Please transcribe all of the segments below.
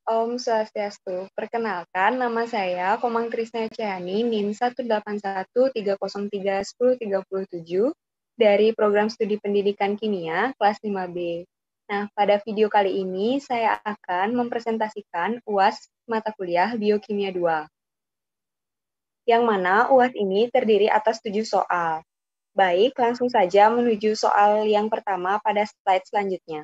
Om Swastiastu. Perkenalkan, nama saya Komang Trisna Ciani, NIM 1813031031037 dari Program Studi Pendidikan Kimia kelas 5B. Nah, pada video kali ini saya akan mempresentasikan UAS mata kuliah Biokimia 2. Yang mana UAS ini terdiri atas 7 soal. Baik, langsung saja menuju soal yang pertama pada slide selanjutnya.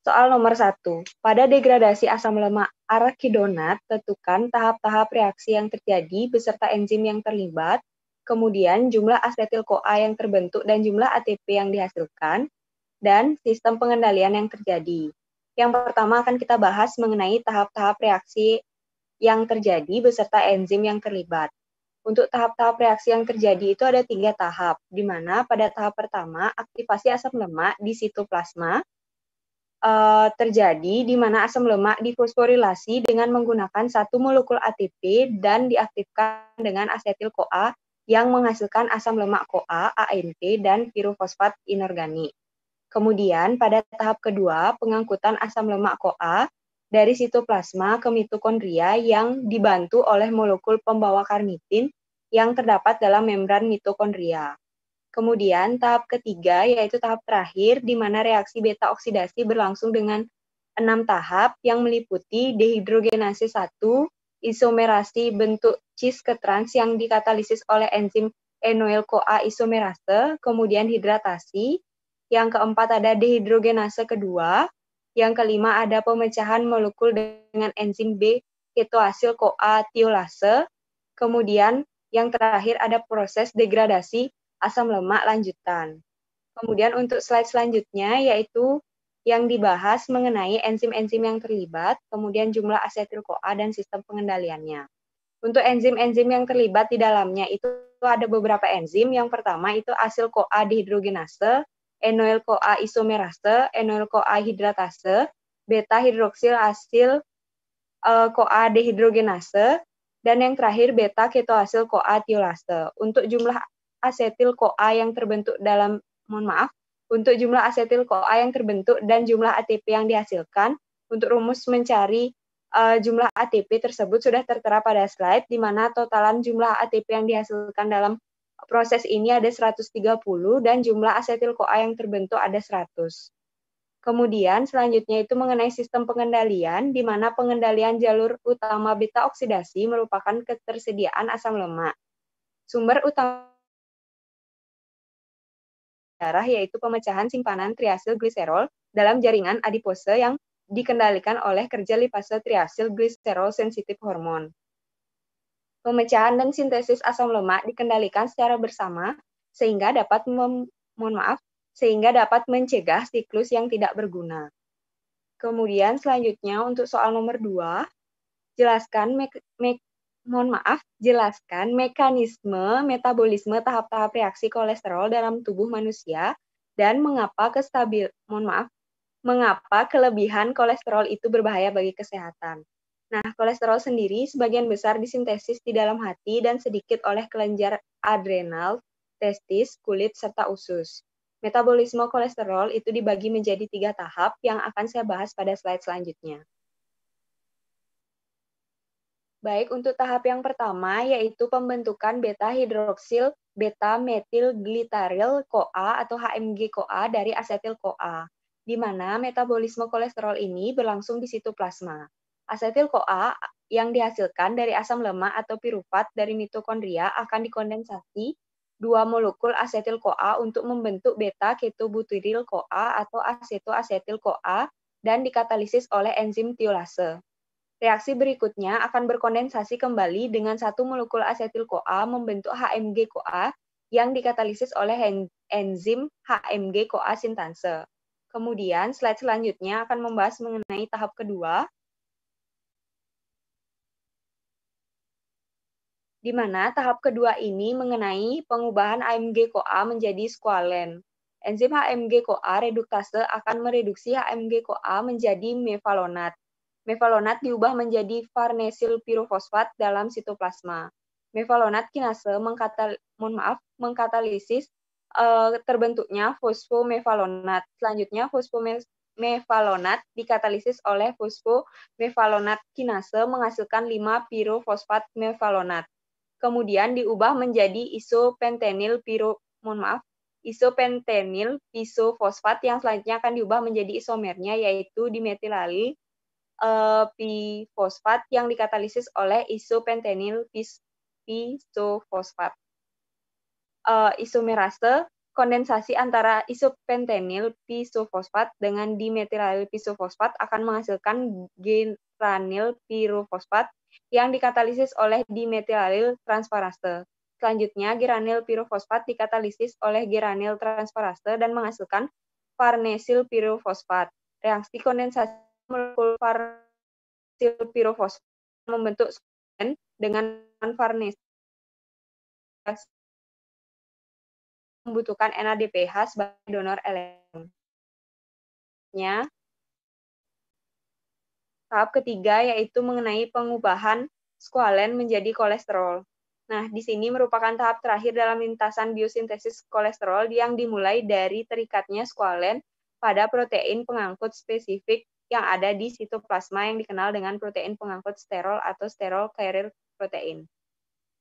Soal nomor 1. Pada degradasi asam lemak arachidonat, tentukan tahap-tahap reaksi yang terjadi beserta enzim yang terlibat, kemudian jumlah asetil-CoA yang terbentuk dan jumlah ATP yang dihasilkan, dan sistem pengendalian yang terjadi. Yang pertama akan kita bahas mengenai tahap-tahap reaksi yang terjadi beserta enzim yang terlibat. Untuk tahap-tahap reaksi yang terjadi itu ada 3 tahap, di mana pada tahap pertama aktivasi asam lemak di sitoplasma terjadi di mana asam lemak difosforilasi dengan menggunakan satu molekul ATP dan diaktifkan dengan asetil-CoA yang menghasilkan asam lemak CoA, ANP, dan pirofosfat inorganik. Kemudian pada tahap kedua, pengangkutan asam lemak CoA dari sitoplasma ke mitokondria yang dibantu oleh molekul pembawa karnitin yang terdapat dalam membran mitokondria. Kemudian tahap ketiga yaitu tahap terakhir di mana reaksi beta oksidasi berlangsung dengan 6 tahap yang meliputi dehidrogenase 1, isomerasi bentuk cis ke trans yang dikatalisis oleh enzim enoyl-CoA isomerase, kemudian hidratasi, yang keempat ada dehidrogenase kedua, yang kelima ada pemecahan molekul dengan enzim B ketoasil-CoA tiolase, kemudian yang terakhir ada proses degradasi asam lemak lanjutan. Kemudian untuk slide selanjutnya yaitu yang dibahas mengenai enzim-enzim yang terlibat, kemudian jumlah asetil-CoA dan sistem pengendaliannya. Untuk enzim-enzim yang terlibat di dalamnya itu ada beberapa enzim. Yang pertama itu asil-CoA dehidrogenase, enoyl-CoA isomerase, enoyl-CoA hidratase, beta-hidroksil asil CoA dehidrogenase, dan yang terakhir beta-ketoasil-CoA tiolase. Untuk jumlah asetil-CoA yang terbentuk dalam, untuk jumlah asetil-CoA yang terbentuk dan jumlah ATP yang dihasilkan, untuk rumus mencari jumlah ATP tersebut sudah tertera pada slide, di mana totalan jumlah ATP yang dihasilkan dalam proses ini ada 130 dan jumlah asetil-CoA yang terbentuk ada 100. Kemudian selanjutnya itu mengenai sistem pengendalian, di mana pengendalian jalur utama beta oksidasi merupakan ketersediaan asam lemak. Sumber utama darah yaitu pemecahan simpanan triasil gliserol dalam jaringan adipose yang dikendalikan oleh kerja lipase triasil gliserol sensitif hormon. Pemecahan dan sintesis asam lemak dikendalikan secara bersama sehingga dapat mencegah siklus yang tidak berguna. Kemudian selanjutnya untuk soal nomor 2, jelaskan mekanisme metabolisme tahap-tahap reaksi kolesterol dalam tubuh manusia dan mengapa kelebihan kolesterol itu berbahaya bagi kesehatan. Nah, kolesterol sendiri sebagian besar disintesis di dalam hati dan sedikit oleh kelenjar adrenal, testis, kulit, serta usus. Metabolisme kolesterol itu dibagi menjadi 3 tahap yang akan saya bahas pada slide selanjutnya. Baik, untuk tahap yang pertama yaitu pembentukan beta-hidroksil beta-metil-glitaryl-CoA atau HMG-CoA dari asetil-CoA, di mana metabolisme kolesterol ini berlangsung di sitoplasma. Asetil-CoA yang dihasilkan dari asam lemak atau pirufat dari mitokondria akan dikondensasi 2 molekul asetil-CoA untuk membentuk beta-ketobutyril-CoA atau aseto-asetil-CoA dan dikatalisis oleh enzim tiolase. Reaksi berikutnya akan berkondensasi kembali dengan satu molekul asetil-CoA membentuk HMG-CoA yang dikatalisis oleh enzim HMG-CoA sintase. Kemudian slide selanjutnya akan membahas mengenai tahap kedua, di mana tahap kedua ini mengenai pengubahan HMG-CoA menjadi squalen. Enzim HMG-CoA reduktase akan mereduksi HMG-CoA menjadi mevalonat. Mevalonat diubah menjadi farnesil pirofosfat dalam sitoplasma. Mevalonat kinase mengkatalisis terbentuknya fosfomevalonat. Selanjutnya mefalonat dikatalisis oleh fosfomefalonat kinase menghasilkan 5 pirofosfat mefalonat. Kemudian diubah menjadi isopentenil isopentenil pisofosfat yang selanjutnya akan diubah menjadi isomernya yaitu dimetilalil pifosfat yang dikatalisis oleh isopentenil pisofosfat. Isomerase kondensasi antara isopentenil pisofosfat dengan dimetilalil pisofosfat akan menghasilkan geranil pirofosfat yang dikatalisis oleh dimetilalil transferase. Selanjutnya, geranil pirofosfat dikatalisis oleh geranil transferase dan menghasilkan farnesil pirofosfat. Reaksi kondensasi molekul farnesil pirofosfat membentuk dengan farnesil membutuhkan NADPH sebagai donor elektron. Tahap ketiga yaitu mengenai pengubahan skualen menjadi kolesterol. Nah, di sini merupakan tahap terakhir dalam lintasan biosintesis kolesterol yang dimulai dari terikatnya skualen pada protein pengangkut spesifik yang ada di sitoplasma yang dikenal dengan protein pengangkut sterol atau sterol carrier protein.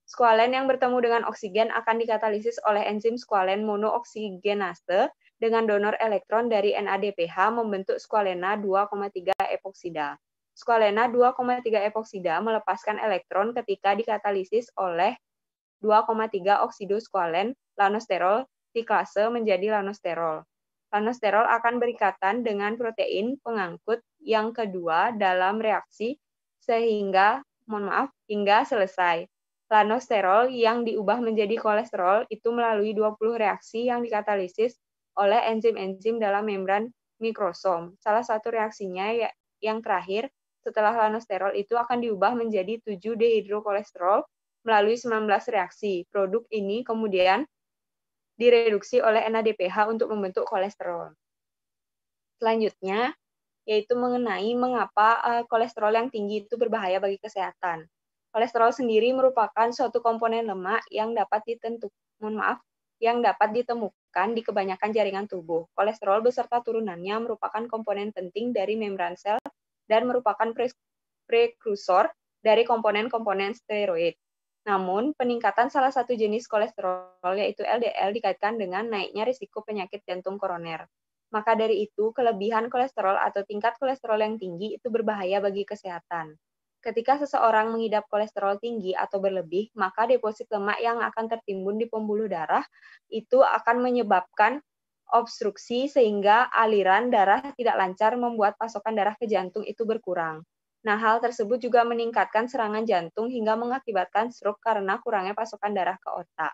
Skualen yang bertemu dengan oksigen akan dikatalisis oleh enzim skualen monooksigenase dengan donor elektron dari NADPH membentuk skualena 2,3 epoksida. Skualena 2,3 epoksida melepaskan elektron ketika dikatalisis oleh 2,3 oksidoskualen lanosterol tiklase menjadi lanosterol. Lanosterol akan berikatan dengan protein pengangkut yang kedua dalam reaksi hingga selesai. Lanosterol yang diubah menjadi kolesterol itu melalui 20 reaksi yang dikatalisis oleh enzim-enzim dalam membran mikrosom. Salah satu reaksinya yang terakhir setelah lanosterol itu akan diubah menjadi 7-dehidrokolesterol melalui 19 reaksi. Produk ini kemudian direduksi oleh NADPH untuk membentuk kolesterol. Selanjutnya, yaitu mengenai mengapa kolesterol yang tinggi itu berbahaya bagi kesehatan. Kolesterol sendiri merupakan suatu komponen lemak yang dapat ditemukan di kebanyakan jaringan tubuh. Kolesterol beserta turunannya merupakan komponen penting dari membran sel dan merupakan prekursor dari komponen-komponen steroid. Namun, peningkatan salah satu jenis kolesterol, yaitu LDL, dikaitkan dengan naiknya risiko penyakit jantung koroner. Maka dari itu, kelebihan kolesterol atau tingkat kolesterol yang tinggi itu berbahaya bagi kesehatan. Ketika seseorang mengidap kolesterol tinggi atau berlebih, maka deposit lemak yang akan tertimbun di pembuluh darah itu akan menyebabkan obstruksi sehingga aliran darah tidak lancar membuat pasokan darah ke jantung itu berkurang. Nah, hal tersebut juga meningkatkan serangan jantung hingga mengakibatkan stroke karena kurangnya pasokan darah ke otak.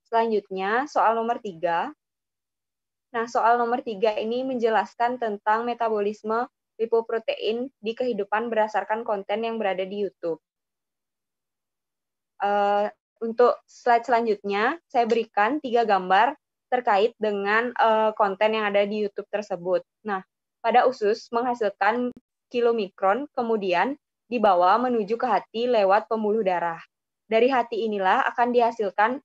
Selanjutnya, soal nomor 3. Nah, soal nomor 3 ini menjelaskan tentang metabolisme lipoprotein di kehidupan berdasarkan konten yang berada di YouTube. Untuk slide selanjutnya, saya berikan 3 gambar terkait dengan konten yang ada di YouTube tersebut. Nah, pada usus menghasilkan kilomikron, kemudian dibawa menuju ke hati lewat pembuluh darah. Dari hati inilah akan dihasilkan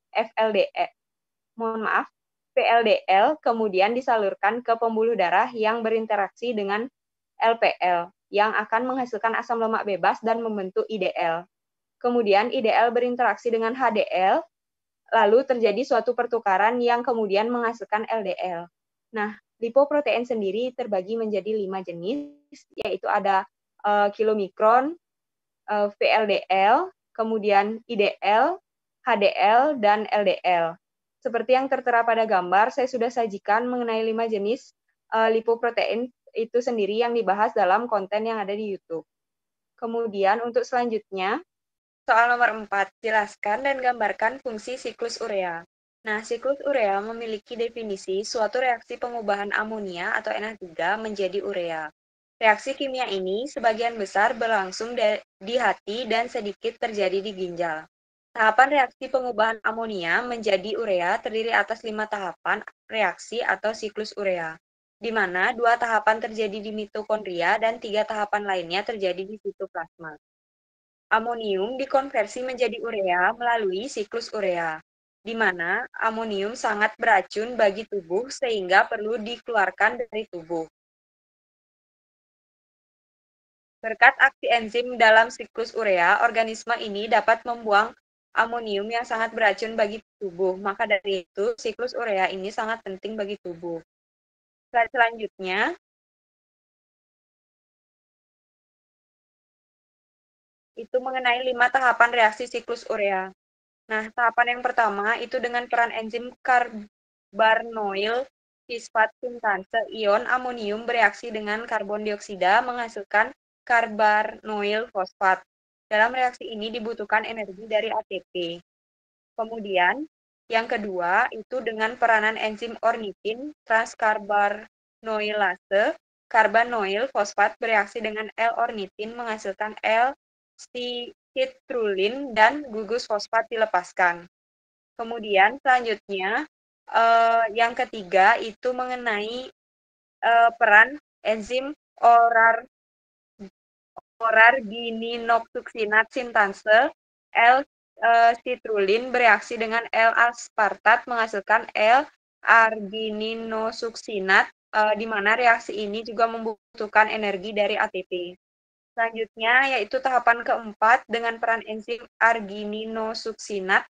VLDL, kemudian disalurkan ke pembuluh darah yang berinteraksi dengan LPL, yang akan menghasilkan asam lemak bebas dan membentuk IDL. Kemudian IDL berinteraksi dengan HDL, lalu terjadi suatu pertukaran yang kemudian menghasilkan LDL. Nah, lipoprotein sendiri terbagi menjadi 5 jenis, yaitu ada kilomikron, VLDL, kemudian IDL, HDL, dan LDL. Seperti yang tertera pada gambar, saya sudah sajikan mengenai 5 jenis lipoprotein itu sendiri yang dibahas dalam konten yang ada di YouTube. Kemudian untuk selanjutnya, soal nomor 4, jelaskan dan gambarkan fungsi siklus urea. Nah, siklus urea memiliki definisi suatu reaksi pengubahan amonia atau NH3 menjadi urea. Reaksi kimia ini sebagian besar berlangsung di hati dan sedikit terjadi di ginjal. Tahapan reaksi pengubahan amonia menjadi urea terdiri atas 5 tahapan reaksi atau siklus urea, di mana 2 tahapan terjadi di mitokondria dan 3 tahapan lainnya terjadi di sitoplasma. Amonium dikonversi menjadi urea melalui siklus urea, di mana amonium sangat beracun bagi tubuh sehingga perlu dikeluarkan dari tubuh. Berkat aksi enzim dalam siklus urea, organisme ini dapat membuang amonium yang sangat beracun bagi tubuh. Maka dari itu, siklus urea ini sangat penting bagi tubuh. Slide selanjutnya, itu mengenai 5 tahapan reaksi siklus urea. Nah, tahapan yang pertama itu dengan peran enzim carbanoil fosfat sintase ion amonium bereaksi dengan karbon dioksida menghasilkan carbanoil fosfat. Dalam reaksi ini dibutuhkan energi dari ATP. Kemudian, yang kedua itu dengan peranan enzim ornitin transkarbanoilase, carbanoil fosfat bereaksi dengan L-ornitin menghasilkan L-citrulline dan gugus fosfat dilepaskan. Kemudian selanjutnya yang ketiga itu mengenai peran enzim orargininoxuccinat sintase L-citrulline bereaksi dengan L-aspartat menghasilkan L-argininosuccinat di mana reaksi ini juga membutuhkan energi dari ATP. Selanjutnya yaitu tahapan keempat dengan peran enzim argininosuccinat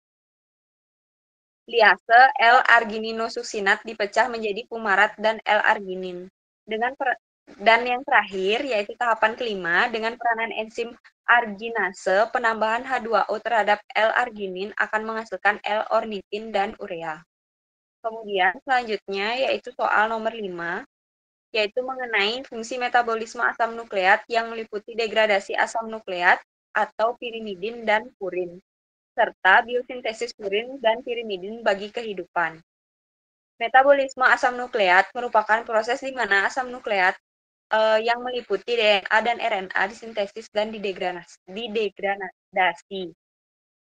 liase L-argininosuccinat dipecah menjadi fumarat dan L-arginin. Dan yang terakhir yaitu tahapan kelima dengan peranan enzim arginase penambahan H2O terhadap L-arginin akan menghasilkan L-ornitin dan urea. Kemudian selanjutnya yaitu soal nomor 5 yaitu mengenai fungsi metabolisme asam nukleat yang meliputi degradasi asam nukleat atau pirimidin dan purin serta biosintesis purin dan pirimidin bagi kehidupan. Metabolisme asam nukleat merupakan proses di mana asam nukleat yang meliputi DNA dan RNA disintesis dan didegradasi.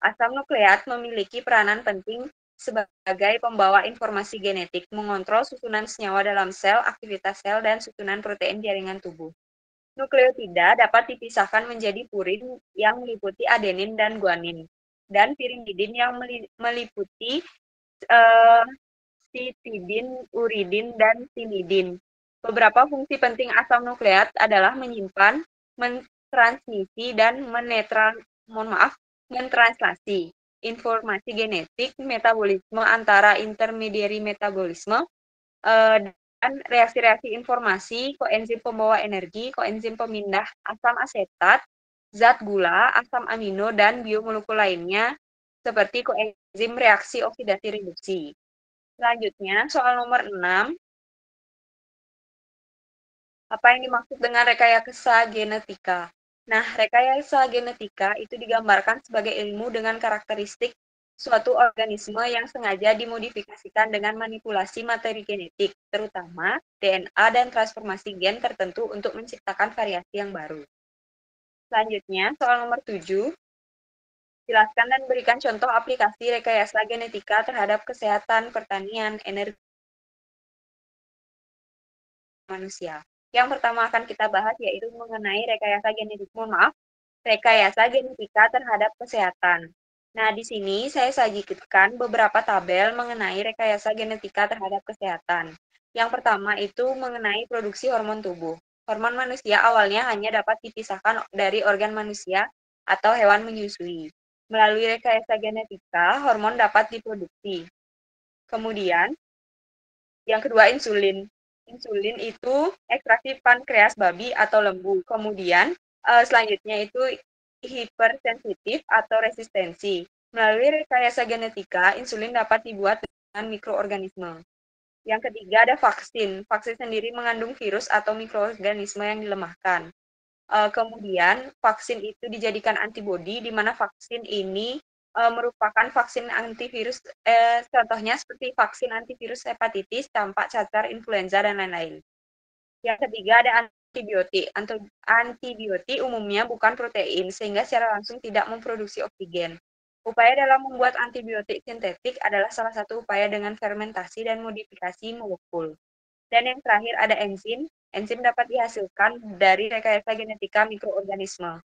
Asam nukleat memiliki peranan penting sebagai pembawa informasi genetik, mengontrol susunan senyawa dalam sel, aktivitas sel, dan susunan protein jaringan tubuh. Nukleotida dapat dipisahkan menjadi purin yang meliputi adenin dan guanin, dan pirimidin yang meliputi citidin, uridin, dan timidin. Beberapa fungsi penting asam nukleat adalah menyimpan, mentransmisi, dan mentranslasi informasi genetik, metabolisme antara intermediari metabolisme, dan reaksi-reaksi informasi, koenzim pembawa energi, koenzim pemindah asam asetat, zat gula, asam amino, dan biomolekul lainnya, seperti koenzim reaksi oksidasi reduksi. Selanjutnya, soal nomor 6. Apa yang dimaksud dengan rekayasa genetika? Nah, rekayasa genetika itu digambarkan sebagai ilmu dengan karakteristik suatu organisme yang sengaja dimodifikasikan dengan manipulasi materi genetik, terutama DNA dan transformasi gen tertentu untuk menciptakan variasi yang baru. Selanjutnya, soal nomor 7. Jelaskan dan berikan contoh aplikasi rekayasa genetika terhadap kesehatan, pertanian, energi, manusia. Yang pertama akan kita bahas yaitu mengenai rekayasa genetik. Rekayasa genetika terhadap kesehatan. Nah, di sini saya sajikan beberapa tabel mengenai rekayasa genetika terhadap kesehatan. Yang pertama itu mengenai produksi hormon tubuh. Hormon manusia awalnya hanya dapat dipisahkan dari organ manusia atau hewan menyusui. Melalui rekayasa genetika, hormon dapat diproduksi. Kemudian, yang kedua insulin. Insulin itu ekstraksi pankreas babi atau lembu. Kemudian selanjutnya itu hipersensitif atau resistensi. Melalui rekayasa genetika, insulin dapat dibuat dengan mikroorganisme. Yang ketiga ada vaksin. Vaksin sendiri mengandung virus atau mikroorganisme yang dilemahkan. Kemudian vaksin itu dijadikan antibodi, di mana vaksin ini merupakan vaksin antivirus, contohnya seperti vaksin antivirus hepatitis, campak, cacar, influenza, dan lain-lain. Yang ketiga ada antibiotik. Antibiotik umumnya bukan protein, sehingga secara langsung tidak memproduksi oksigen. Upaya dalam membuat antibiotik sintetik adalah salah satu upaya dengan fermentasi dan modifikasi molekul. Dan yang terakhir ada enzim. Enzim dapat dihasilkan dari rekayasa genetika mikroorganisme,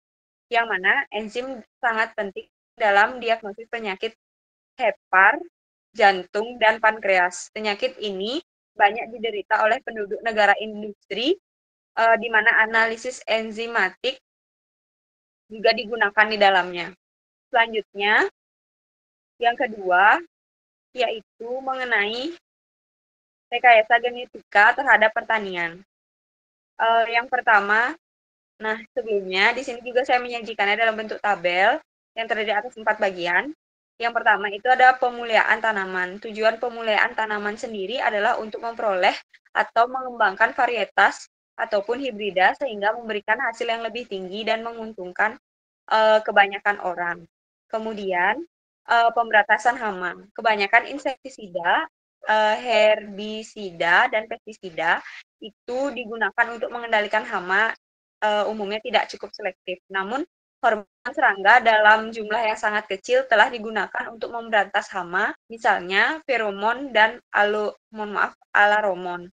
yang mana enzim sangat penting dalam diagnosis penyakit hepar, jantung, dan pankreas. Penyakit ini banyak diderita oleh penduduk negara industri, di mana analisis enzimatik juga digunakan di dalamnya. Selanjutnya, yang kedua, yaitu mengenai rekayasa genetika terhadap pertanian. Yang pertama, nah sebelumnya di sini juga saya menyajikannya dalam bentuk tabel yang terdiri atas 4 bagian. Yang pertama itu ada pemuliaan tanaman. Tujuan pemuliaan tanaman sendiri adalah untuk memperoleh atau mengembangkan varietas ataupun hibrida sehingga memberikan hasil yang lebih tinggi dan menguntungkan kebanyakan orang. Kemudian pemberantasan hama. Kebanyakan insektisida, herbisida, dan pestisida itu digunakan untuk mengendalikan hama, umumnya tidak cukup selektif. Namun hormon serangga dalam jumlah yang sangat kecil telah digunakan untuk memberantas hama, misalnya feromon dan alaromon.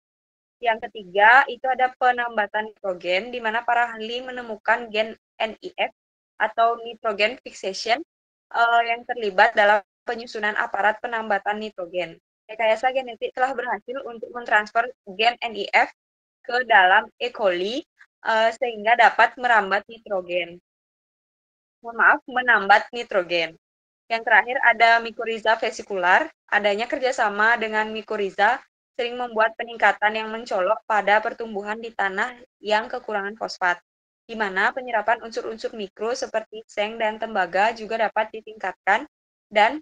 Yang ketiga, itu ada penambatan nitrogen, di mana para ahli menemukan gen NIF atau nitrogen fixation yang terlibat dalam penyusunan aparat penambatan nitrogen. Rekayasa genetik telah berhasil untuk mentransfer gen NIF ke dalam E. coli sehingga dapat merambat nitrogen. Menambat nitrogen. Yang terakhir ada mikoriza vesikular. Adanya kerjasama dengan mikoriza sering membuat peningkatan yang mencolok pada pertumbuhan di tanah yang kekurangan fosfat, di mana penyerapan unsur-unsur mikro seperti seng dan tembaga juga dapat ditingkatkan dan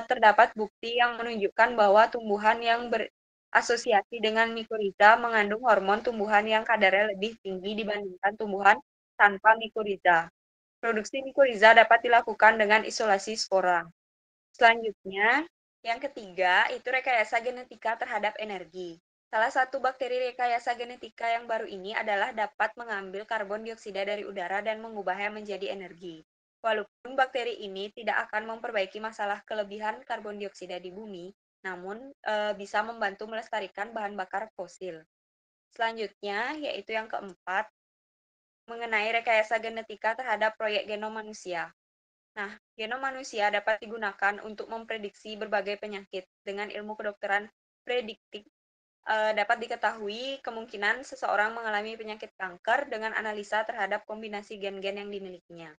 terdapat bukti yang menunjukkan bahwa tumbuhan yang berasosiasi dengan mikoriza mengandung hormon tumbuhan yang kadarnya lebih tinggi dibandingkan tumbuhan tanpa mikoriza. Produksi mikoriza dapat dilakukan dengan isolasi spora. Selanjutnya, yang ketiga, itu rekayasa genetika terhadap energi. Salah satu bakteri rekayasa genetika yang baru ini adalah dapat mengambil karbon dioksida dari udara dan mengubahnya menjadi energi. Walaupun bakteri ini tidak akan memperbaiki masalah kelebihan karbon dioksida di bumi, namun bisa membantu melestarikan bahan bakar fosil. Selanjutnya, yaitu yang keempat, mengenai rekayasa genetika terhadap proyek genom manusia. Nah, genom manusia dapat digunakan untuk memprediksi berbagai penyakit. Dengan ilmu kedokteran prediktif, dapat diketahui kemungkinan seseorang mengalami penyakit kanker dengan analisa terhadap kombinasi gen-gen yang dimilikinya.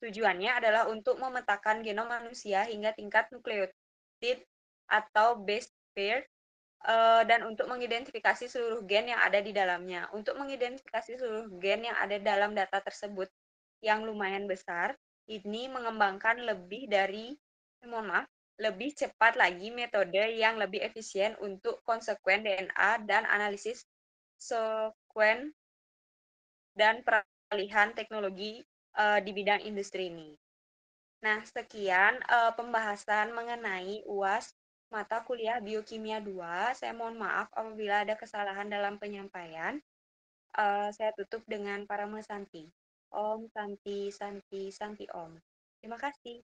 Tujuannya adalah untuk memetakan genom manusia hingga tingkat nukleotid atau base pair dan untuk mengidentifikasi seluruh gen yang ada di dalamnya. Untuk mengidentifikasi seluruh gen yang ada dalam data tersebut yang lumayan besar, ini mengembangkan lebih cepat lagi metode yang lebih efisien untuk konsekuen DNA dan analisis sekuen dan peralihan teknologi di bidang industri ini. Nah, sekian pembahasan mengenai UAS mata kuliah Biokimia 2. Saya mohon maaf apabila ada kesalahan dalam penyampaian. Saya tutup dengan Parama Santi. Om Santi Santi Santi Om. Terima kasih.